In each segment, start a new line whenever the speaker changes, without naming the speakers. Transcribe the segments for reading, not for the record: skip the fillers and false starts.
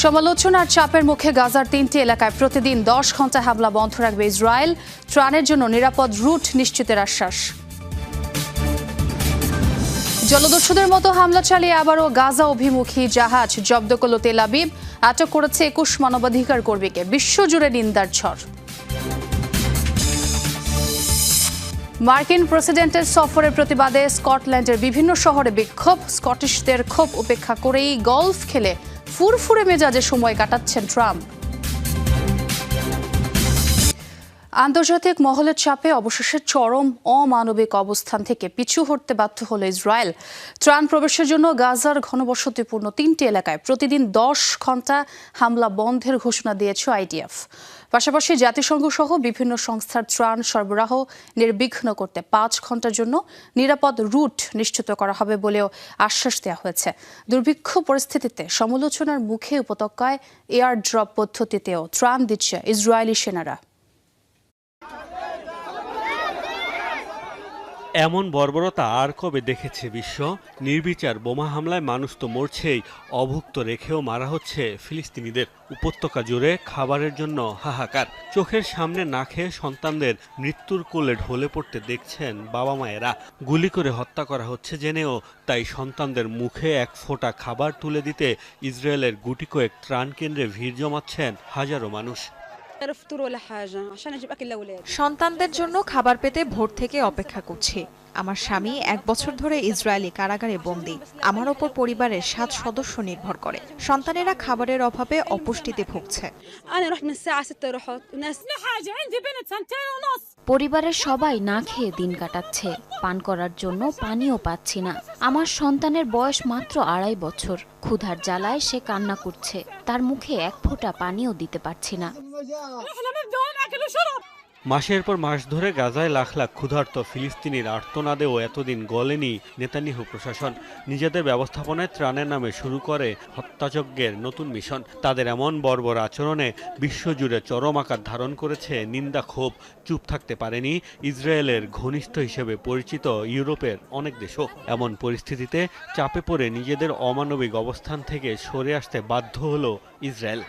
সমালোচনার চাপের মুখে গাজার 3টি এলাকায় প্রতিদিন 10 ঘন্টা হামলা বন্ধ রাখবে ইসরায়েল। ত্রাণের জন্য নিরাপদ রুট নিশ্চিতের আশ্বাস। জলদস্যুদের মতো হামলা চালিয়ে আবারও গাজা অভিমুখী জাহাজ জব্দ করল তেল আবিব। আটক করেছে 21 মানবাধিকার কর্মীকে। বিশ্বজুড়ে নিন্দার ঝড়। মার্কিন প্রেসিডেন্টের সফরের প্রতিবাদে স্কটল্যান্ডের বিভিন্ন শহরে বিক্ষোভ। স্কটিশদের ক্ষোভ উপেক্ষা করেই গলফ খেলে ফুরফুরে মেজাজে সময় কাটাচ্ছেন ট্রাম্প। আন্তর্জাতিক মহলের চাপে অবশেষে চরম অমানবিক অবস্থান থেকে পিছু হটতে বাধ্য হল ইসরায়েল। ত্রাণ প্রবেশের জন্য গাজার ঘনবসতিপূর্ণ 3টি এলাকায় প্রতিদিন 10 ঘন্টা হামলা বন্ধের ঘোষণা দিয়েছে আইডিএফ। পাশাপাশি জাতিসংঘ সহ বিভিন্ন সংস্থার ত্রাণ সরবরাহ নির্বিঘ্ন করতে 5 ঘন্টার জন্য নিরাপদ রুট নিশ্চিত করা হবে বলেও আশ্বাস দেওয়া হয়েছে। দুর্ভিক্ষ পরিস্থিতিতে সমালোচনার মুখে উপত্যকায় এয়ার ড্রপ পদ্ধতিতেও ত্রাণ দিচ্ছে ইসরায়েলি সেনারা।
এমন বর্বরতা আর কবে দেখেছে বিশ্ব? নির্বিচার বোমা হামলায় মানুষ তো মরছেই, অভুক্ত রেখেও মারা হচ্ছে ফিলিস্তিনিদের। উপত্যকা জুড়ে খাবারের জন্য হাহাকার। চোখের সামনে না খেয়ে সন্তানদের মৃত্যুর কোলে ঢলে পড়তে দেখছেন বাবা মায়েরা। গুলি করে হত্যা করা হচ্ছে জেনেও তাই সন্তানদের মুখে এক ফোঁটা খাবার তুলে দিতে ইসরায়েলের গুটি কয়েক ত্রাণ কেন্দ্রে ভিড় জমাচ্ছেন হাজারো মানুষ।
সন্তানদের জন্য খাবার পেতে ভোর থেকে অপেক্ষা করছি। আমার স্বামী 1 বছর ধরে ইসরায়েলি কারাগারে বন্দী। আমার ওপর পরিবারের 7 সদস্য নির্ভর করে। সন্তানেরা খাবারের অভাবে অপুষ্টিতে ভুগছে।
পরিবারের সবাই না খেয়ে দিন কাটাচ্ছে। পান করার জন্য পানিও পাচ্ছি না। আমার সন্তানের বয়স মাত্র 2.5 বছর। ক্ষুধার জ্বালায় সে কান্না করছে। তার মুখে এক ফোঁটা পানিও দিতে পারছি না।
মাসের পর মাস ধরে গাজায় লাখ লাখ ক্ষুধার্ত ফিলিস্তিনির আর্তনাদেও এতদিন গলেনি নেতানিয়াহু প্রশাসন। নিজেদের ব্যবস্থাপনায় ত্রাণের নামে শুরু করে হত্যাযজ্ঞের নতুন মিশন। তাদের এমন বর্বর আচরণে বিশ্বজুড়ে চরম আকার ধারণ করেছে নিন্দা ক্ষোভ। চুপ থাকতে পারেনি ইসরায়েলের ঘনিষ্ঠ হিসেবে পরিচিত ইউরোপের অনেক দেশও। এমন পরিস্থিতিতে চাপে পড়ে নিজেদের অমানবিক অবস্থান থেকে সরে আসতে বাধ্য হলো ইসরায়েল।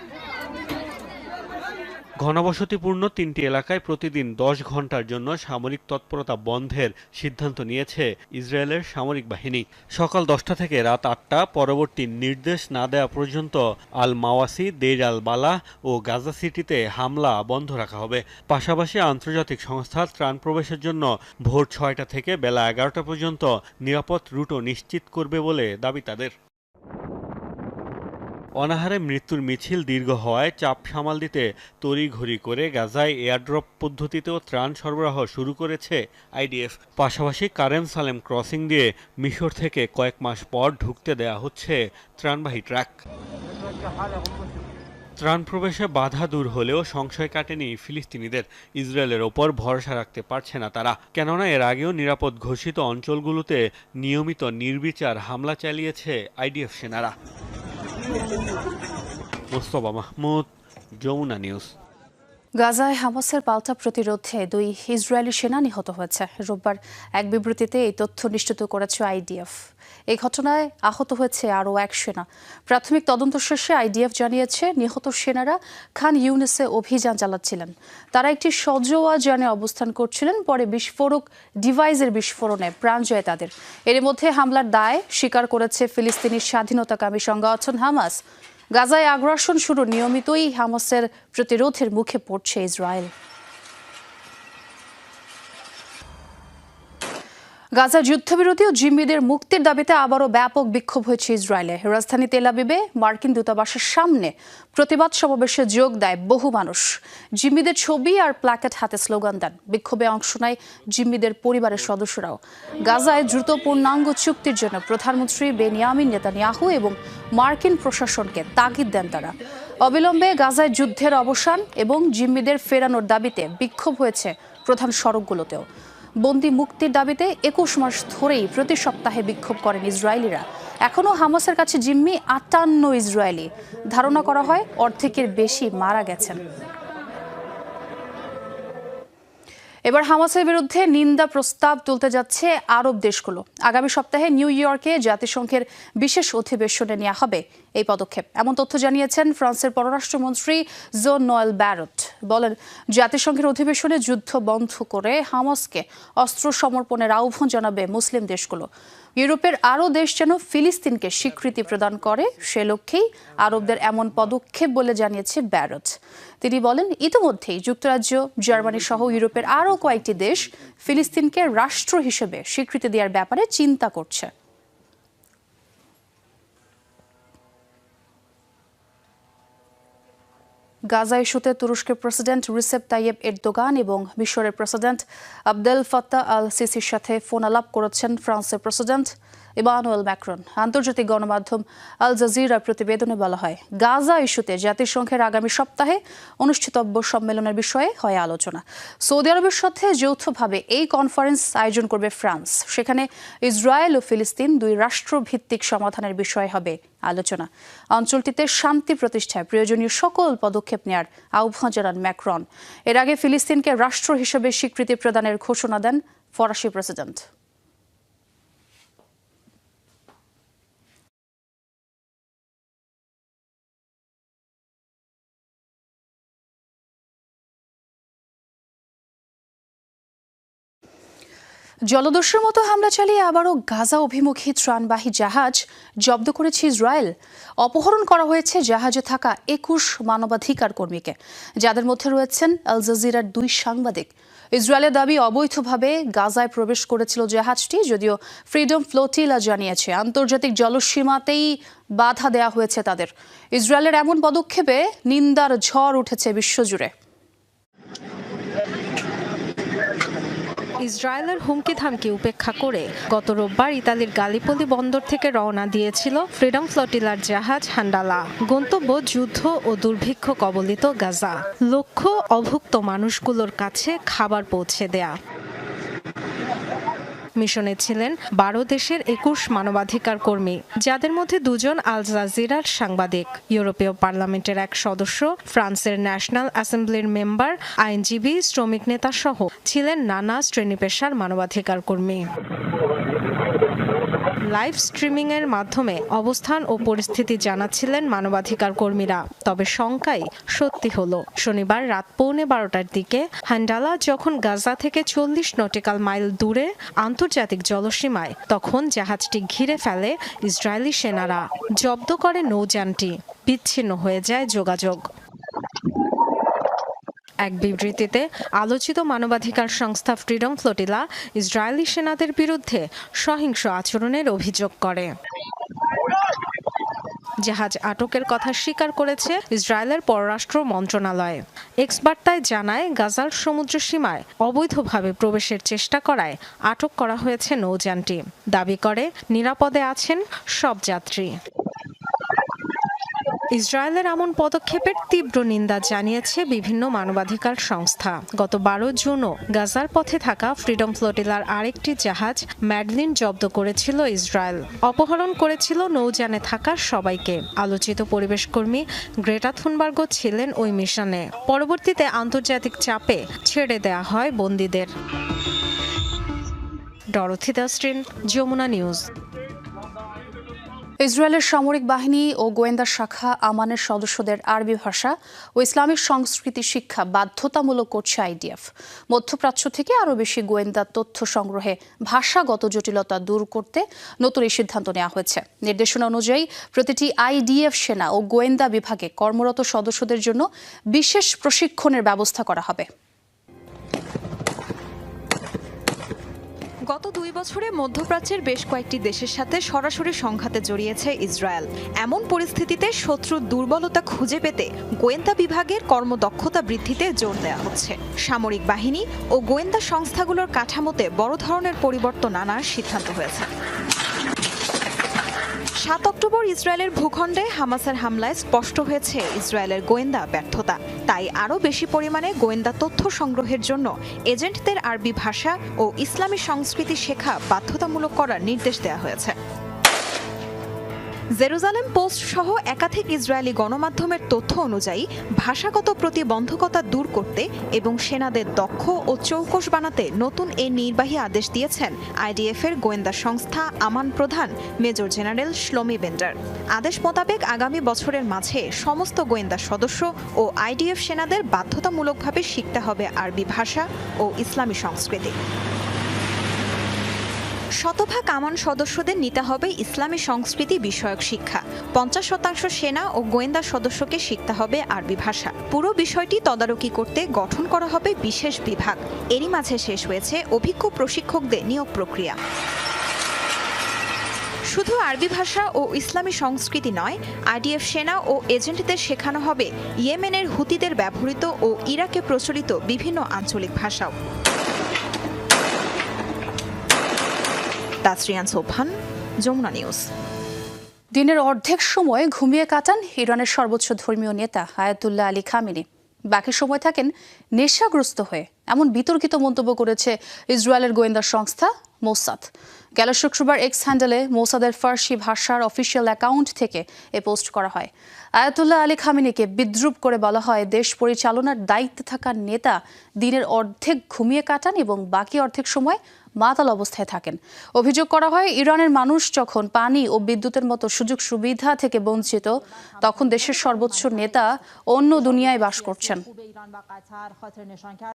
ঘনবসতিপূর্ণ 3টি এলাকায় প্রতিদিন 10 ঘন্টার জন্য সামরিক তৎপরতা বন্ধের সিদ্ধান্ত নিয়েছে ইসরায়েলের সামরিক বাহিনী। সকাল 10টা থেকে রাত 8টা পরবর্তী নির্দেশ না দেওয়া পর্যন্ত আল মাওয়াসি, দেইর আল বালাহ ও গাজা সিটিতে হামলা বন্ধ রাখা হবে। পাশাপাশি আন্তর্জাতিক সংস্থা ত্রাণ প্রবেশের জন্য ভোর 6টা থেকে বেলা 11টা পর্যন্ত নিরাপদ রুটও নিশ্চিত করবে বলে দাবি তাদের। অনাহারে মৃত্যুর মিছিল দীর্ঘ হওয়ায় চাপ সামাল দিতে তড়িঘড়ি করে গাজায় এয়ারড্রপ পদ্ধতিতেও ত্রাণ সরবরাহ শুরু করেছে আইডিএফ। পাশাপাশি কারেম সালেম ক্রসিং দিয়ে মিশর থেকে কয়েক মাস পর ঢুকতে দেয়া হচ্ছে ত্রাণবাহী ট্রাক। ত্রাণ প্রবেশে বাধা দূর হলেও সংশয় কাটেনি ফিলিস্তিনিদের। ইসরায়েলের ওপর ভরসা রাখতে পারছে না তারা, কেননা এর আগেও নিরাপদ ঘোষিত অঞ্চলগুলোতে নিয়মিত নির্বিচার হামলা চালিয়েছে আইডিএফ সেনারা। মোস্তফা মাহমুদ, যমুনা নিউজ।
গাজায় হামাসের পাল্টা প্রতিরোধে 2 ইসরায়েলি সেনা নিহত হয়েছে। রোববার এক বিবৃতিতে এই তথ্য নিশ্চিত করেছে আইডিএফ। এই ঘটনায় আহত হয়েছে আরও 1 সেনা। প্রাথমিক তদন্ত শেষে আইডিএফ জানিয়েছে নিহত সেনারা খান ইউনিসে অভিযান চালাচ্ছিলেন। তারা একটি সজোয়া যানে অবস্থান করছিলেন। পরে বিস্ফোরক ডিভাইসের বিস্ফোরণে প্রাণ যায় তাদের। এর মধ্যে হামলার দায় স্বীকার করেছে ফিলিস্তিনি স্বাধীনতাকামী সংগঠন হামাস। গাজায় আগ্রাসন শুরু নিয়মিতই হামাসের প্রতিরোধের মুখে পড়ছে ইসরায়েল। গাজার যুদ্ধবিরতি ও জিম্মিদের মুক্তির দাবিতে আবারও ব্যাপক বিক্ষোভ হয়েছে ইসরায়েলে। রাজধানী তেল আবিবে মার্কিন দূতাবাসের সামনে প্রতিবাদ সমাবেশে যোগ দেয় বহু মানুষ। জিম্মিদের ছবি আর প্ল্যাকেট হাতে স্লোগান দেন। বিক্ষোভে অংশ নেয় জিম্মিদের পরিবারের সদস্যরাও। গাজায় দ্রুত পূর্ণাঙ্গ চুক্তির জন্য প্রধানমন্ত্রী বেনিয়ামিন নেতানিয়াহু এবং মার্কিন প্রশাসনকে তাগিদ দেন তারা। অবিলম্বে গাজায় যুদ্ধের অবসান এবং জিম্মিদের ফেরানোর দাবিতে বিক্ষোভ হয়েছে প্রধান সড়কগুলোতেও। বন্দি মুক্তির দাবিতে 21 মাস ধরেই প্রতি সপ্তাহে বিক্ষোভ করেন ইসরায়েলিরা। এখনও হামাসের কাছে জিম্মি 58 ইসরায়েলি। ধারণা করা হয় অর্ধেকের বেশি মারা গেছেন। এবার হামাসের বিরুদ্ধে নিন্দা প্রস্তাব তুলতে যাচ্ছে আরব দেশগুলো। আগামী সপ্তাহে নিউ ইয়র্কে জাতিসংঘের বিশেষ অধিবেশনে নেওয়া হবে এই পদক্ষেপ, এমন তথ্য জানিয়েছেন ফ্রান্সের পররাষ্ট্রমন্ত্রী জোন নোয়েল ব্যারট। বলেন, জাতিসংঘের অধিবেশনে যুদ্ধ বন্ধ করে হামাসকে অস্ত্র সমর্পণের আহ্বান জানাবে মুসলিম দেশগুলো। ইউরোপের আরও দেশ যেন ফিলিস্তিনকে স্বীকৃতি প্রদান করে, সে লক্ষ্যেই আরবদের এমন পদক্ষেপ বলে জানিয়েছে ব্যারট। তিনি বলেন, ইতিমধ্যেই যুক্তরাজ্য, জার্মানি সহ ইউরোপের আরও কয়েকটি দেশ ফিলিস্তিনকে রাষ্ট্র হিসেবে স্বীকৃতি দেওয়ার ব্যাপারে চিন্তা করছে। গাজা ইস্যুতে তুরস্কের প্রেসিডেন্ট রিসেপ তাইয়েব এরদোগান এবং মিশরের প্রেসিডেন্ট আবদেল ফাত্তাহ আল সিসির সাথে ফোন আলাপ করেছেন ফ্রান্সের প্রেসিডেন্ট ইমানুয়েল ম্যাক্রন। আন্তর্জাতিক গণমাধ্যম আল জাজিরার প্রতিবেদনে বলা হয়, গাজা ইস্যুতে জাতিসংঘের আগামী সপ্তাহে অনুষ্ঠিতব্য সম্মেলনের বিষয়ে হয় আলোচনা। সৌদি আরবের সাথে যৌথভাবে এই কনফারেন্স আয়োজন করবে ফ্রান্স। সেখানে ইসরায়েল ও ফিলিস্তিন দুই রাষ্ট্রভিত্তিক সমাধানের বিষয়ে হবে আলোচনা। অঞ্চলটিতে শান্তি প্রতিষ্ঠায় প্রয়োজনীয় সকল পদক্ষেপ নেওয়ার আহ্বান জানান ম্যাক্রন। এর আগে ফিলিস্তিনকে রাষ্ট্র হিসেবে স্বীকৃতি প্রদানের ঘোষণা দেন ফরাসি প্রেসিডেন্ট। জলদস্যুর মতো হামলা চালিয়ে আবারও গাজা অভিমুখী ত্রাণবাহী জাহাজ জব্দ করেছে ইসরায়েল। অপহরণ করা হয়েছে জাহাজে থাকা 21 মানবাধিকার কর্মীকে, যাদের মধ্যে রয়েছেন আল জাজিরার 2 সাংবাদিক। ইসরায়েলের দাবি, অবৈধভাবে গাজায় প্রবেশ করেছিল জাহাজটি, যদিও ফ্রিডম ফ্লোটিলা জানিয়েছে আন্তর্জাতিক জলসীমাতেই বাধা দেওয়া হয়েছে তাদের। ইসরায়েলের এমন পদক্ষেপে নিন্দার ঝড় উঠেছে বিশ্বজুড়ে।
ইসরায়েলের হুমকি ধামকি উপেক্ষা করে গত রোববার ইতালির গালিপলি বন্দর থেকে রওনা দিয়েছিল ফ্রিডম ফ্লোটিলার জাহাজ হান্ডালা। গন্তব্য যুদ্ধ ও দুর্ভিক্ষ কবলিত গাজা। লক্ষ্য অভুক্ত মানুষগুলোর কাছে খাবার পৌঁছে দেয়া। মিশনে ছিলেন 12 দেশের 21 মানবাধিকার কর্মী, যাদের মধ্যে 2 জন আল জাজিরার সাংবাদিক, ইউরোপীয় পার্লামেন্টের এক সদস্য, ফ্রান্সের ন্যাশনাল অ্যাসেম্বলির মেম্বার, আইনজীবী, শ্রমিক নেতা সহ ছিলেন নানা শ্রেণী পেশার মানবাধিকার কর্মী। লাইভ স্ট্রিমিং এর মাধ্যমে অবস্থান ও পরিস্থিতি জানাচ্ছিলেন মানবাধিকার কর্মীরা। তবে শঙ্কাই সত্যি হলো। শনিবার রাত 11:15টার দিকে হান্ডালা যখন গাজা থেকে 40 নটিক্যাল মাইল দূরে আন্তর্জাতিক জলসীমায়, তখন জাহাজটি ঘিরে ফেলে ইসরায়েলি সেনারা। জব্দ করে নৌযানটি। বিচ্ছিন্ন হয়ে যায় যোগাযোগ। এক বিবৃতিতে আলোচিত মানবাধিকার সংস্থা ফ্রিডম ফ্লোটিলা ইসরায়েলি সেনাদের বিরুদ্ধে সহিংস আচরণের অভিযোগ করে। জাহাজ আটকের কথা স্বীকার করেছে ইসরায়েলের পররাষ্ট্র মন্ত্রণালয়। এক্স বার্তায় জানায়, গাজার সমুদ্র সীমায় অবৈধভাবে প্রবেশের চেষ্টা করায় আটক করা হয়েছে নৌযানটি। দাবি করে নিরাপদে আছেন সব যাত্রী। ইসরায়েলের এমন পদক্ষেপের তীব্র নিন্দা জানিয়েছে বিভিন্ন মানবাধিকার সংস্থা। গত 12 জুনও গাজার পথে থাকা ফ্রিডম ফ্লোটিলার আরেকটি জাহাজ ম্যাডলিন জব্দ করেছিল ইসরায়েল। অপহরণ করেছিল নৌযানে থাকা সবাইকে। আলোচিত পরিবেশকর্মী গ্রেটা থুনবার্গও ছিলেন ওই মিশনে। পরবর্তীতে আন্তর্জাতিক চাপে ছেড়ে দেয়া হয় বন্দীদের। ডরথি দাস্ট্রিন, যমুনা নিউজ।
ইসরায়েলের সামরিক বাহিনী ও গোয়েন্দা শাখা আমানের সদস্যদের আরবি ভাষা ও ইসলামিক সংস্কৃতি শিক্ষা বাধ্যতামূলক করছে আইডিএফ। মধ্যপ্রাচ্য থেকে আরও বেশি গোয়েন্দা তথ্য সংগ্রহে ভাষাগত জটিলতা দূর করতে নতুন এই সিদ্ধান্ত নেওয়া হয়েছে। নির্দেশনা অনুযায়ী প্রতিটি আইডিএফ সেনা ও গোয়েন্দা বিভাগে কর্মরত সদস্যদের জন্য বিশেষ প্রশিক্ষণের ব্যবস্থা করা হবে।
গত 2 বছরে মধ্যপ্রাচ্যের বেশ কয়েকটি দেশের সাথে সরাসরি সংঘাতে জড়িয়েছে ইসরায়েল। এমন পরিস্থিতিতে শত্রুর দুর্বলতা খুঁজে পেতে গোয়েন্দা বিভাগের কর্মদক্ষতা বৃদ্ধিতে জোর দেওয়া হচ্ছে। সামরিক বাহিনী ও গোয়েন্দা সংস্থাগুলোর কাঠামোতে বড় ধরনের পরিবর্তন আনার সিদ্ধান্ত হয়েছে। 7 অক্টোবর ইসরায়েলের ভূখণ্ডে হামাসের হামলায় স্পষ্ট হয়েছে ইসরায়েলের গোয়েন্দা ব্যর্থতা। তাই আরও বেশি পরিমাণে গোয়েন্দা তথ্য সংগ্রহের জন্য এজেন্টদের আরবি ভাষা ও ইসলামী সংস্কৃতি শেখা বাধ্যতামূলক করার নির্দেশ দেওয়া হয়েছে। জেরুজালেম পোস্ট সহ একাধিক ইসরায়েলি গণমাধ্যমের তথ্য অনুযায়ী ভাষাগত প্রতিবন্ধকতা দূর করতে এবং সেনাদের দক্ষ ও চৌকস বানাতে নতুন এই নির্বাহী আদেশ দিয়েছেন আইডিএফ-এর গোয়েন্দা সংস্থা আমান প্রধান মেজর জেনারেল শ্লোমি বেন্ডার। আদেশ মোতাবেক আগামী বছরের মাঝে সমস্ত গোয়েন্দা সদস্য ও আইডিএফ সেনাদের বাধ্যতামূলকভাবে শিখতে হবে আরবি ভাষা ও ইসলামী সংস্কৃতি। শতভাগ আমান সদস্যদের নিতে হবে ইসলামী সংস্কৃতি বিষয়ক শিক্ষা। 50% সেনা ও গোয়েন্দা সদস্যকে শিখতে হবে আরবি ভাষা। পুরো বিষয়টি তদারকি করতে গঠন করা হবে বিশেষ বিভাগ। এরই মাঝে শেষ হয়েছে অভিজ্ঞ প্রশিক্ষকদের নিয়োগ প্রক্রিয়া। শুধু আরবি ভাষা ও ইসলামী সংস্কৃতি নয়, আইডিএফ সেনা ও এজেন্টদের শেখানো হবে ইয়েমেনের হুতিদের ব্যবহৃত ও ইরাকে প্রচলিত বিভিন্ন আঞ্চলিক ভাষাও। তাসরিয়ান সোবহান, যমুনা নিউজ।
দিনের অর্ধেক সময় ঘুমিয়ে কাটান ইরানের সর্বোচ্চ ধর্মীয় নেতা আয়াতুল্লাহ আলী খামেনি। বাকি সময় থাকেন নেশাগ্রস্ত হয়ে, এমন বিতর্কিত মন্তব্য করেছে ইসরায়েলের গোয়েন্দা সংস্থা মোসাদ। গেল শুক্রবার এক্স হ্যান্ডেলে মোসাদের ফার্সি ভাষার অফিসিয়াল অ্যাকাউন্ট থেকে এ পোস্ট করা হয়। আয়াতুল্লাহ আলী খামেনিকে বিদ্রূপ করে বলা হয়, দেশ পরিচালনার দায়িত্বে থাকা নেতা দিনের অর্ধেক ঘুমিয়ে কাটান এবং বাকি অর্ধেক সময় মাতাল অবস্থায় থাকেন। অভিযোগ করা হয়, ইরানের মানুষ যখন পানি ও বিদ্যুতের মতো সুযোগ সুবিধা থেকে বঞ্চিত, তখন দেশের সর্বোচ্চ নেতা অন্য দুনিয়ায় বাস করছেন।